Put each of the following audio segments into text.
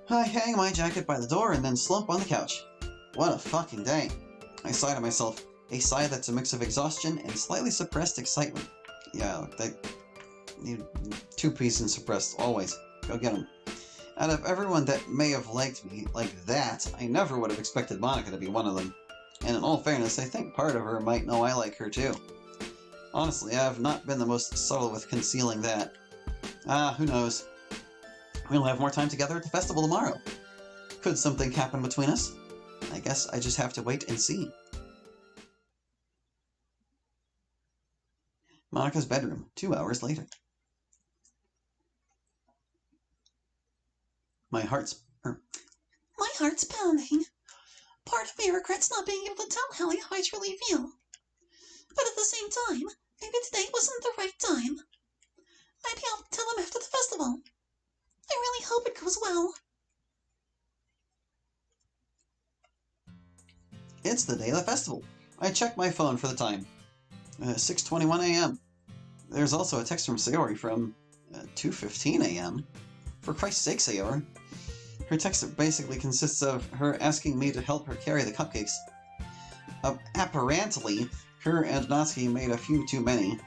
I hang my jacket by the door and then slump on the couch. What a fucking day. I sigh to myself, a sigh that's a mix of exhaustion and slightly suppressed excitement. Yeah, two-piece and suppressed, always. Go get them. Out of everyone that may have liked me like that, I never would have expected Monica to be one of them. And in all fairness, I think part of her might know I like her too. Honestly, I have not been the most subtle with concealing that. Who knows? We'll have more time together at the festival tomorrow. Could something happen between us? I guess I just have to wait and see. Monica's bedroom, 2 hours later. My heart's pounding. Part of me regrets not being able to tell Hallie how I truly feel. But at the same time, maybe today wasn't the right time. Maybe I'll tell him after the festival. I really hope it goes well. It's the day of the festival. I check my phone for the time. 6:21 a.m. There's also a text from Sayori from 2:15 a.m. For Christ's sake, Sayori. Her text basically consists of her asking me to help her carry the cupcakes. Apparently, her and Natsuki made a few too many.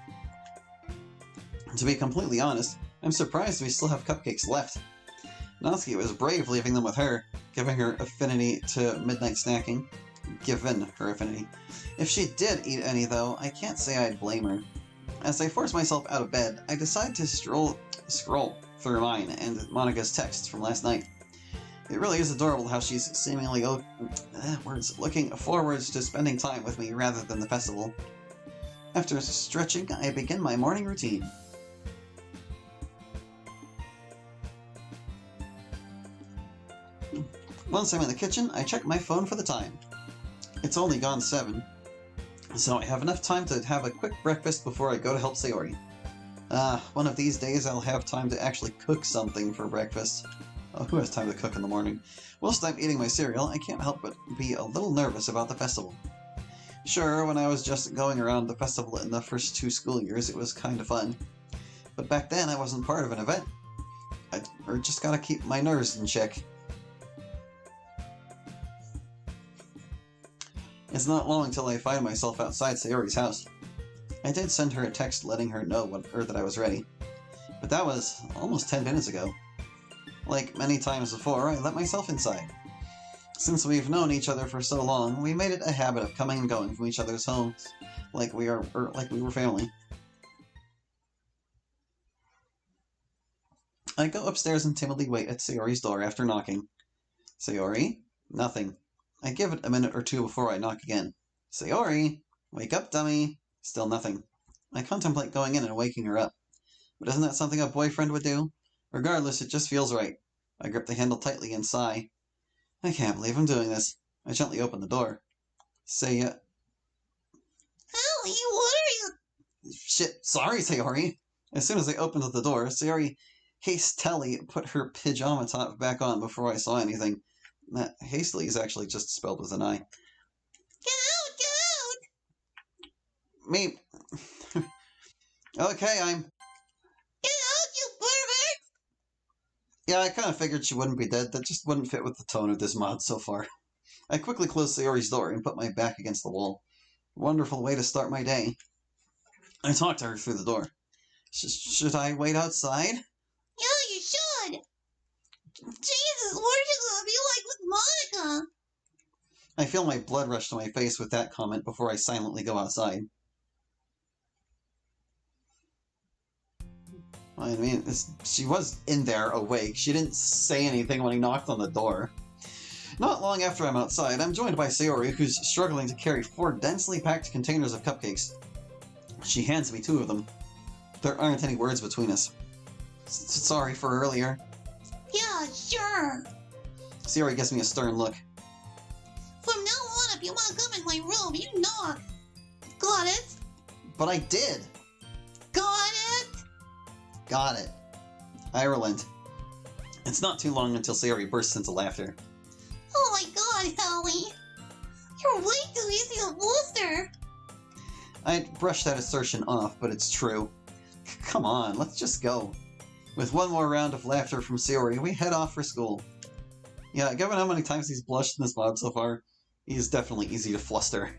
To be completely honest, I'm surprised we still have cupcakes left. Natsuki was brave leaving them with her, giving her affinity to midnight snacking. Given her affinity. If she did eat any, though, I can't say I'd blame her. As I force myself out of bed, I decide to scroll through mine and Monica's texts from last night. It really is adorable how she's seemingly looking forward to spending time with me rather than the festival. After stretching, I begin my morning routine. Once I'm in the kitchen, I check my phone for the time. It's only gone 7, so I have enough time to have a quick breakfast before I go to help Sayori. One of these days I'll have time to actually cook something for breakfast. Oh, who has time to cook in the morning? Whilst I'm eating my cereal, I can't help but be a little nervous about the festival. Sure, when I was just going around the festival in the first 2 school years, it was kind of fun. But back then I wasn't part of an event. I just gotta keep my nerves in check. It's not long until I find myself outside Sayori's house. I did send her a text letting her know that I was ready. But that was almost 10 minutes ago. Like many times before, I let myself inside. Since we've known each other for so long, we made it a habit of coming and going from each other's homes, like we were family. I go upstairs and timidly wait at Sayori's door after knocking. Sayori? Nothing. I give it a minute or two before I knock again. Sayori! Wake up, dummy! Still nothing. I contemplate going in and waking her up. But isn't that something a boyfriend would do? Regardless, it just feels right. I grip the handle tightly and sigh. I can't believe I'm doing this. I gently open the door. Say, Ellie, what are you? Shit, sorry, Sayori. As soon as I opened the door, Sayori hastily put her pajama top back on before I saw anything. That hastily is actually just spelled with an I. Get out! Get out! Me. Okay, I'm... Get out, you pervert! Yeah, I kind of figured she wouldn't be dead. That just wouldn't fit with the tone of this mod so far. I quickly closed Sayori's door and put my back against the wall. Wonderful way to start my day. I talked to her through the door. Should I wait outside? Yeah, you should! Jesus, what are you gonna be like with Monica? I feel my blood rush to my face with that comment before I silently go outside. I mean, she was in there awake. She didn't say anything when he knocked on the door. Not long after I'm outside, I'm joined by Sayori, who's struggling to carry 4 densely packed containers of cupcakes. She hands me 2 of them. There aren't any words between us. Sorry for earlier. Yeah, sure. Sayori gives me a stern look. From now on, if you want to come in my room, you knock. Got it? But I did. Got it? Got it. I relent. It's not too long until Sayori bursts into laughter. Oh my god, Hallie! You're way too easy to bluster! I'd brush that assertion off, but it's true. Come on, let's just go. With one more round of laughter from Sayori, we head off for school. Yeah, given how many times he's blushed in this mod so far, he's definitely easy to fluster.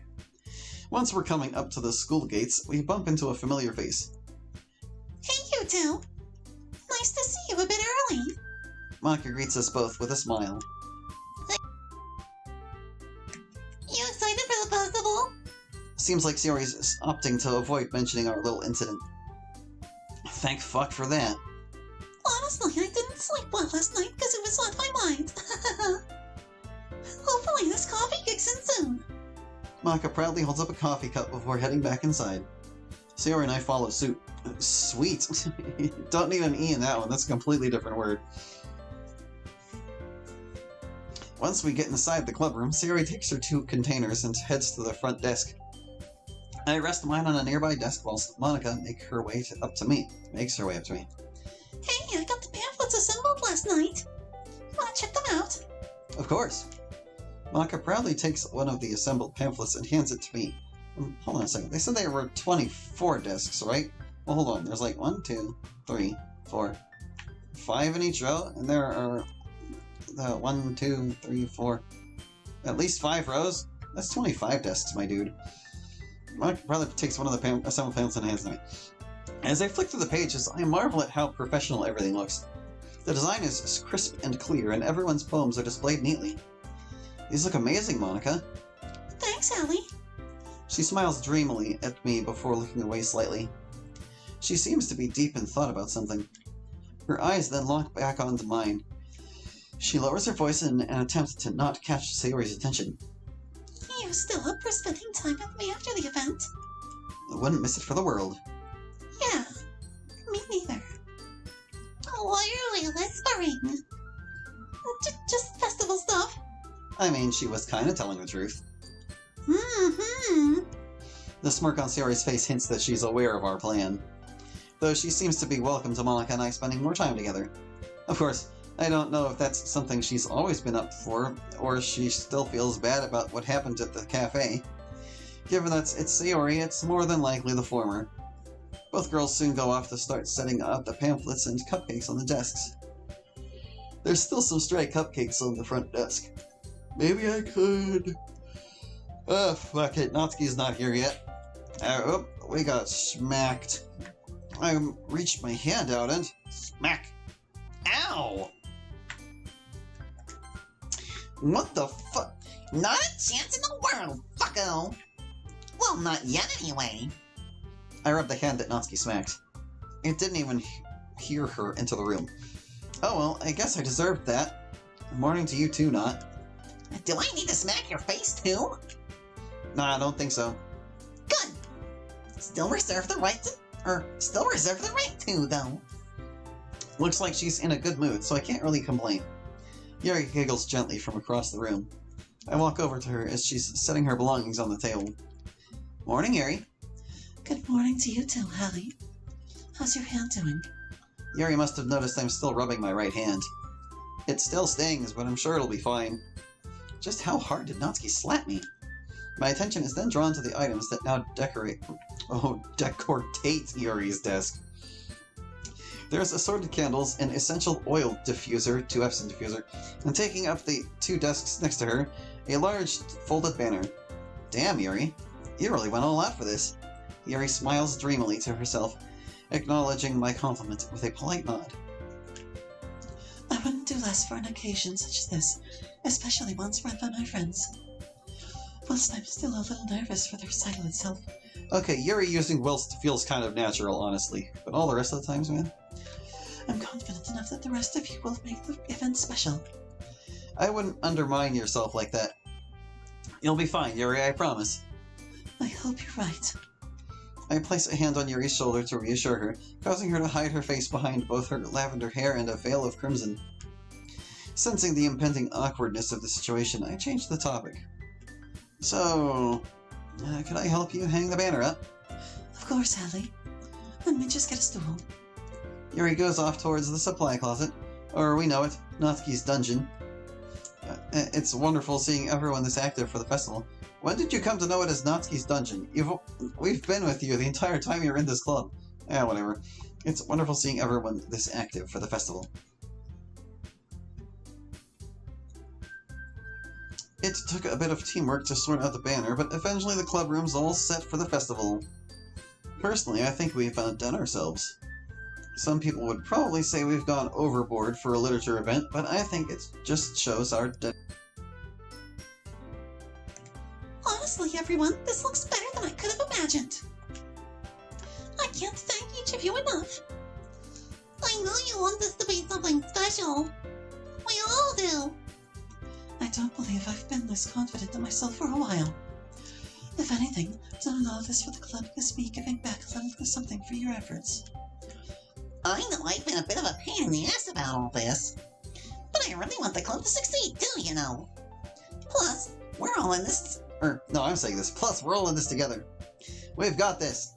Once we're coming up to the school gates, we bump into a familiar face. Hey, you two! Nice to see you a bit early. Monica greets us both with a smile. You excited for the festival? Seems like Sayori's opting to avoid mentioning our little incident. Thank fuck for that. Honestly, I didn't sleep well last night because it was on my mind. Hopefully this coffee kicks in soon. Monica proudly holds up a coffee cup before heading back inside. Sayori and I follow suit. Sweet. Don't need an E in that one, that's a completely different word. Once we get inside the club room, Sayori takes her 2 containers and heads to the front desk. I rest mine on a nearby desk whilst Monica makes her way up to me. Hey, I got the pamphlets assembled last night. Wanna check them out? Of course. Monica proudly takes one of the assembled pamphlets and hands it to me. Hold on a second. They said there were 24 desks, right? Well, hold on. There's like 1, 2, 3, 4, 5 in each row, and there are 1, 2, 3, 4, at least 5 rows. That's 25 desks, my dude. Monica proudly takes one of the assembled pamphlets and hands it to me. As I flick through the pages, I marvel at how professional everything looks. The design is crisp and clear, and everyone's poems are displayed neatly. These look amazing, Monica. Thanks, Allie. She smiles dreamily at me before looking away slightly. She seems to be deep in thought about something. Her eyes then lock back onto mine. She lowers her voice in an attempt to not catch Sayori's attention. You still up for spending time with me after the event? I wouldn't miss it for the world. Yeah, me neither. Why are we whispering? Just festival stuff. I mean, she was kind of telling the truth. Mm-hmm. The smirk on Sayori's face hints that she's aware of our plan, though she seems to be welcome to Monica and I spending more time together. Of course, I don't know if that's something she's always been up for, or she still feels bad about what happened at the cafe. Given that it's Sayori, it's more than likely the former. Both girls soon go off to start setting up the pamphlets and cupcakes on the desks. There's still some stray cupcakes on the front desk. Maybe I could... fuck it, Natsuki's not here yet. We got smacked. I reached my hand out and... Smack! Ow! What the fuck? Not a chance in the world, fucko! Well, not yet anyway. I rubbed the hand that Natsuki smacked. It didn't even hear her into the room. Oh well, I guess I deserved that. Morning to you too, Nat. Do I need to smack your face too? Nah, I don't think so. Good! Still reserve the right to, though. Looks like she's in a good mood, so I can't really complain. Yuri giggles gently from across the room. I walk over to her as she's setting her belongings on the table. Morning, Yuri. Good morning to you too, Hallie. How's your hand doing? Yuri must have noticed I'm still rubbing my right hand. It still stings, but I'm sure it'll be fine. Just how hard did Natsuki slap me? My attention is then drawn to the items that now decorate Yuri's desk. There's assorted candles, an essential oil diffuser, 2Fs in diffuser, and taking up the 2 desks next to her, a large folded banner. Damn, Yuri. You really went all out for this. Yuri smiles dreamily to herself, acknowledging my compliment with a polite nod. I wouldn't do less for an occasion such as this, especially once run by my friends. Whilst I'm still a little nervous for the recital itself. Okay, Yuri using whilst feels kind of natural, honestly. But all the rest of the times, man? I'm confident enough that the rest of you will make the event special. I wouldn't undermine yourself like that. You'll be fine, Yuri, I promise. I hope you're right. I place a hand on Yuri's shoulder to reassure her, causing her to hide her face behind both her lavender hair and a veil of crimson. Sensing the impending awkwardness of the situation, I changed the topic. So, could I help you hang the banner up? Of course, Hallie. Let me just get a stool. Yuri goes off towards the supply closet, or we know it, Natsuki's dungeon. It's wonderful seeing everyone this active for the festival. When did you come to know it as Natsuki's dungeon? We've been with you the entire time you're in this club. Whatever. It's wonderful seeing everyone this active for the festival. It took a bit of teamwork to sort out the banner, but eventually the club room's all set for the festival. Personally, I think we've outdone ourselves. Some people would probably say we've gone overboard for a literature event, but I think it just shows our Honestly, everyone, this looks better than I could have imagined. I can't thank each of you enough. I know you want this to be something special. We all do. I don't believe I've been this confident in myself for a while. If anything, doing all this for the club is me giving back a little something for your efforts. I know I've been a bit of a pain in the ass about all this, but I really want the club to succeed too, you know. Plus, we're all in this... Plus, we're all in this together. We've got this.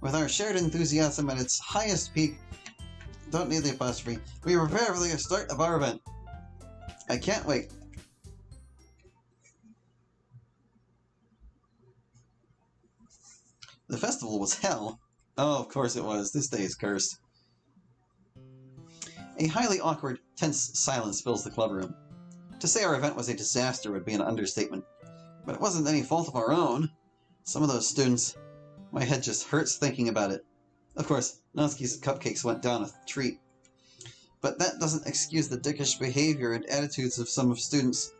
With our shared enthusiasm at its highest peak, don't need the apostrophe, we prepare for the start of our event. I can't wait. The festival was hell. Oh, of course it was. This day is cursed. A highly awkward, tense silence fills the club room. To say our event was a disaster would be an understatement. But it wasn't any fault of our own. Some of those students... My head just hurts thinking about it. Of course, Natsuki's cupcakes went down a treat. But that doesn't excuse the dickish behavior and attitudes of some of students.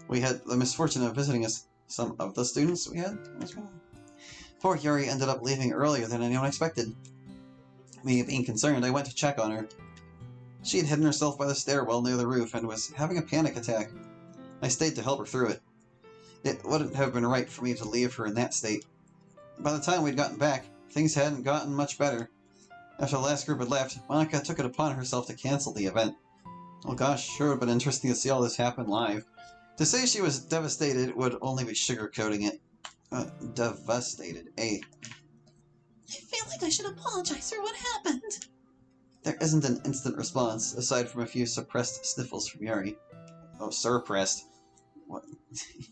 We had the misfortune of visiting us. Some of the students we had? Poor Yuri ended up leaving earlier than anyone expected. Me being concerned, I went to check on her. She had hidden herself by the stairwell near the roof and was having a panic attack. I stayed to help her through it. It wouldn't have been right for me to leave her in that state. By the time we'd gotten back, things hadn't gotten much better. After the last group had left, Monica took it upon herself to cancel the event. Oh gosh, sure would have been interesting to see all this happen live. To say she was devastated would only be sugarcoating it. Devastated, eh? I feel like I should apologize for what happened. There isn't an instant response, aside from a few suppressed sniffles from Yuri. Oh, suppressed. What?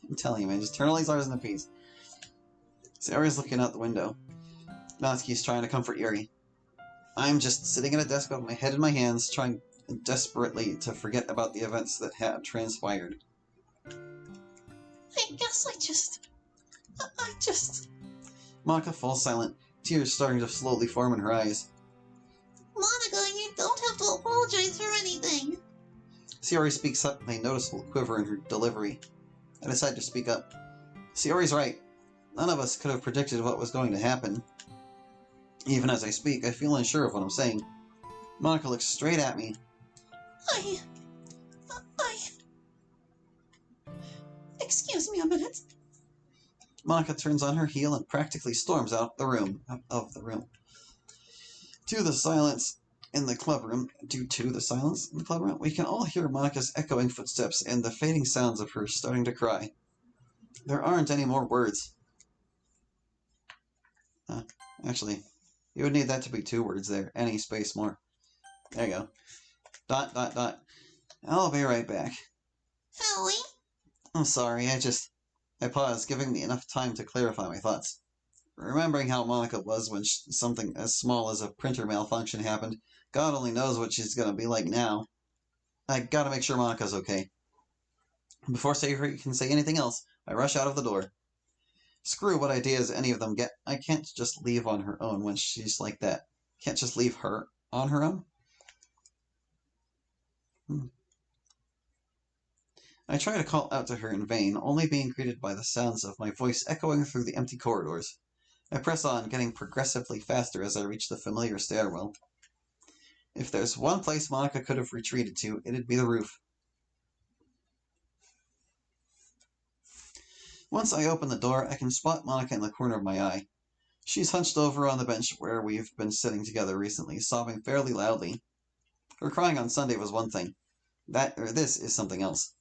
I'm telling you, man, just turn all these R's into P's. Sayori's looking out the window. Natsuki's trying to comfort Yuri. I'm just sitting at a desk with my head in my hands, trying desperately to forget about the events that had transpired. I guess I just... Monica falls silent, tears starting to slowly form in her eyes. Monica, you don't have to apologize for anything. Sayori speaks up with a noticeable quiver in her delivery. I decide to speak up. Sayori's right. None of us could have predicted what was going to happen. Even as I speak, I feel unsure of what I'm saying. Monica looks straight at me. Excuse me a minute. Monica turns on her heel and practically storms out of the room. Due to the silence in the club room, we can all hear Monica's echoing footsteps and the fading sounds of her starting to cry. There aren't any more words. Actually, you would need that to be 2 words there. Any space more. There you go. ... I'll be right back. Ellie? I'm sorry, I paused, giving me enough time to clarify my thoughts. Remembering how Monica was when something as small as a printer malfunction happened, God only knows what she's gonna be like now. I gotta make sure Monica's okay. Before Sayori can say anything else, I rush out of the door. Screw what ideas any of them get. I can't just leave on her own when she's like that. Can't just leave her on her own? I try to call out to her in vain, only being greeted by the sounds of my voice echoing through the empty corridors. I press on, getting progressively faster as I reach the familiar stairwell. If there's one place Monica could have retreated to, it'd be the roof. Once I open the door, I can spot Monica in the corner of my eye. She's hunched over on the bench where we've been sitting together recently, sobbing fairly loudly. Her crying on Sunday was one thing. This is something else.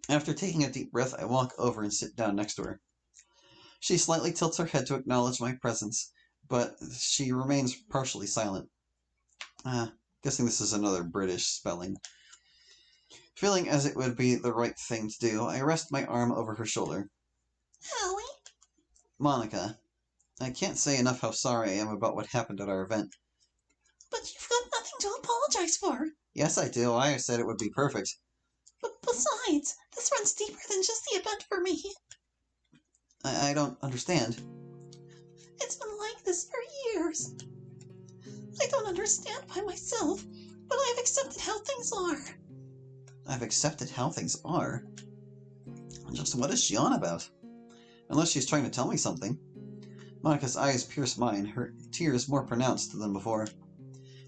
After taking a deep breath, I walk over and sit down next to her. She slightly tilts her head to acknowledge my presence, but she remains partially silent. Guessing this is another British spelling. Feeling as it would be the right thing to do, I rest my arm over her shoulder. Ellie? Monica, I can't say enough how sorry I am about what happened at our event. But you've got nothing to apologize for. Yes, I do. I said it would be perfect. But besides, this runs deeper than just the event for me. I don't understand. It's been like this for years. I don't understand by myself, but I've accepted how things are. I've accepted how things are? Just what is she on about? Unless she's trying to tell me something. Monika's eyes pierce mine, her tears more pronounced than before.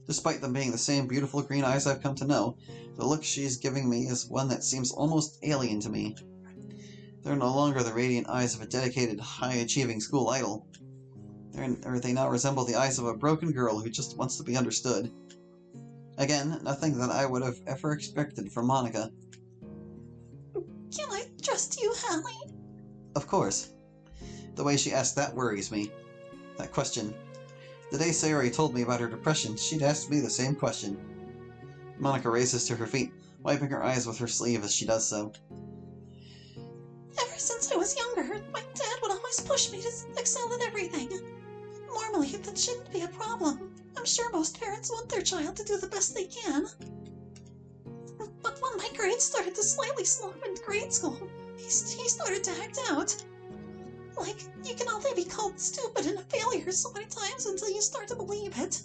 Despite them being the same beautiful green eyes I've come to know, the look she's giving me is one that seems almost alien to me. They're no longer the radiant eyes of a dedicated, high-achieving school idol. They now resemble the eyes of a broken girl who just wants to be understood. Again, nothing that I would have ever expected from Monika. Can I trust you, Hallie? Of course. The way she asked that worries me. That question. The day Sayori told me about her depression, she'd asked me the same question. Monika raises to her feet, wiping her eyes with her sleeve as she does so. Ever since I was younger, my dad would always push me to excel at everything. Normally, that shouldn't be a problem. I'm sure most parents want their child to do the best they can. But when my grades started to slightly slump in grade school, he started to act out. Like, you can only be called stupid and a failure so many times until you start to believe it.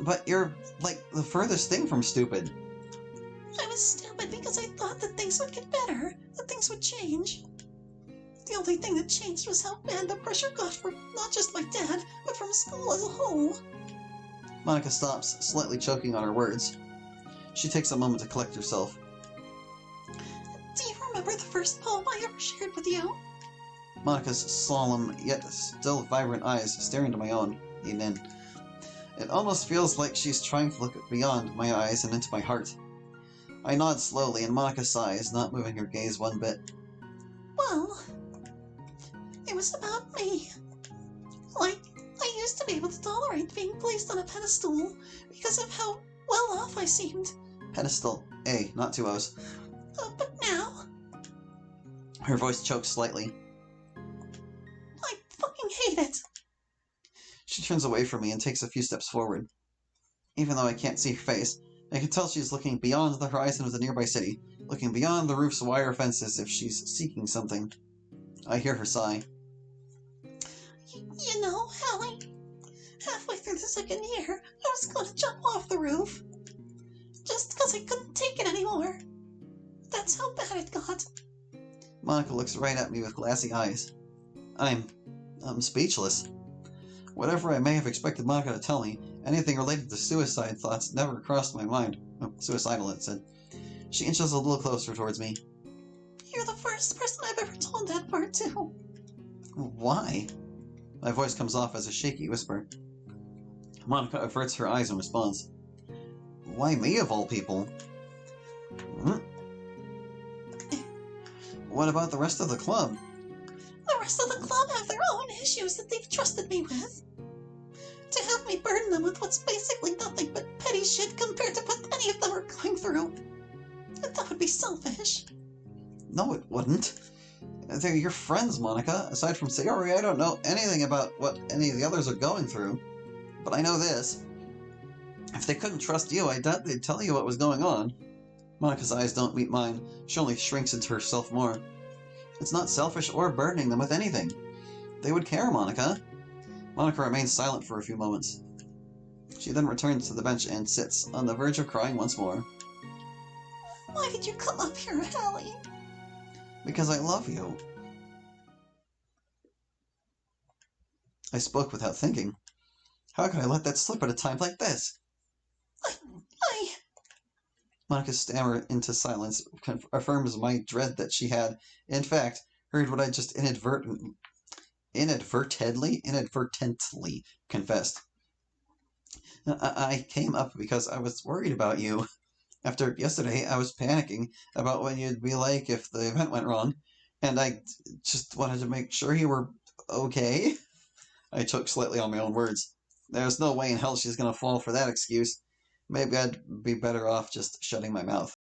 But you're, like, the furthest thing from stupid. I was stupid because I thought that things would get better, that things would change. The only thing that changed was how bad the pressure got from not just my dad, but from school as a whole. Monika stops, slightly choking on her words. She takes a moment to collect herself. Do you remember the first poem I ever shared with you? Monika's solemn, yet still vibrant eyes stare into my own, lean in. It almost feels like she's trying to look beyond my eyes and into my heart. I nod slowly, and Monika sighs, not moving her gaze one bit. Well, it was about me. Like, I used to be able to tolerate being placed on a pedestal because of how well off I seemed. Pedestal A, not two O's. But now, Her voice chokes slightly. I fucking hate it. She turns away from me and takes a few steps forward. Even though I can't see her face, I can tell she's looking beyond the horizon of the nearby city, looking beyond the roof's wire fences if she's seeking something. I hear her sigh. You know, Hallie, halfway through the second year, I was going to jump off the roof. Just because I couldn't take it anymore. That's how bad it got. Monika looks right at me with glassy eyes. I'm speechless. Whatever I may have expected Monika to tell me, anything related to suicide thoughts never crossed my mind. Oh, suicidal, it said. She inches a little closer towards me. You're the first person I've ever told that part to. Why? My voice comes off as a shaky whisper. Monika averts her eyes in response. Why me, of all people? What about the rest of the club? The rest of the club have their own issues that they've trusted me with. To have me burden them with what's basically nothing but petty shit compared to what any of them are going through. That would be selfish. No, it wouldn't. They're your friends, Monika. Aside from Sayori, I don't know anything about what any of the others are going through. But I know this. If they couldn't trust you, I doubt they'd tell you what was going on. Monika's eyes don't meet mine. She only shrinks into herself more. It's not selfish or burdening them with anything. They would care, Monika. Monika remains silent for a few moments. She then returns to the bench and sits, on the verge of crying once more. Why did you come up here, Hallie? Because I love you. I spoke without thinking. How could I let that slip at a time like this? Monika stammered into silence, affirms my dread that she had, in fact, heard what I just inadvertently confessed. I came up because I was worried about you. After yesterday, I was panicking about what you'd be like if the event went wrong, and I just wanted to make sure you were okay. I choked slightly on my own words. There's no way in hell she's going to fall for that excuse. Maybe I'd be better off just shutting my mouth.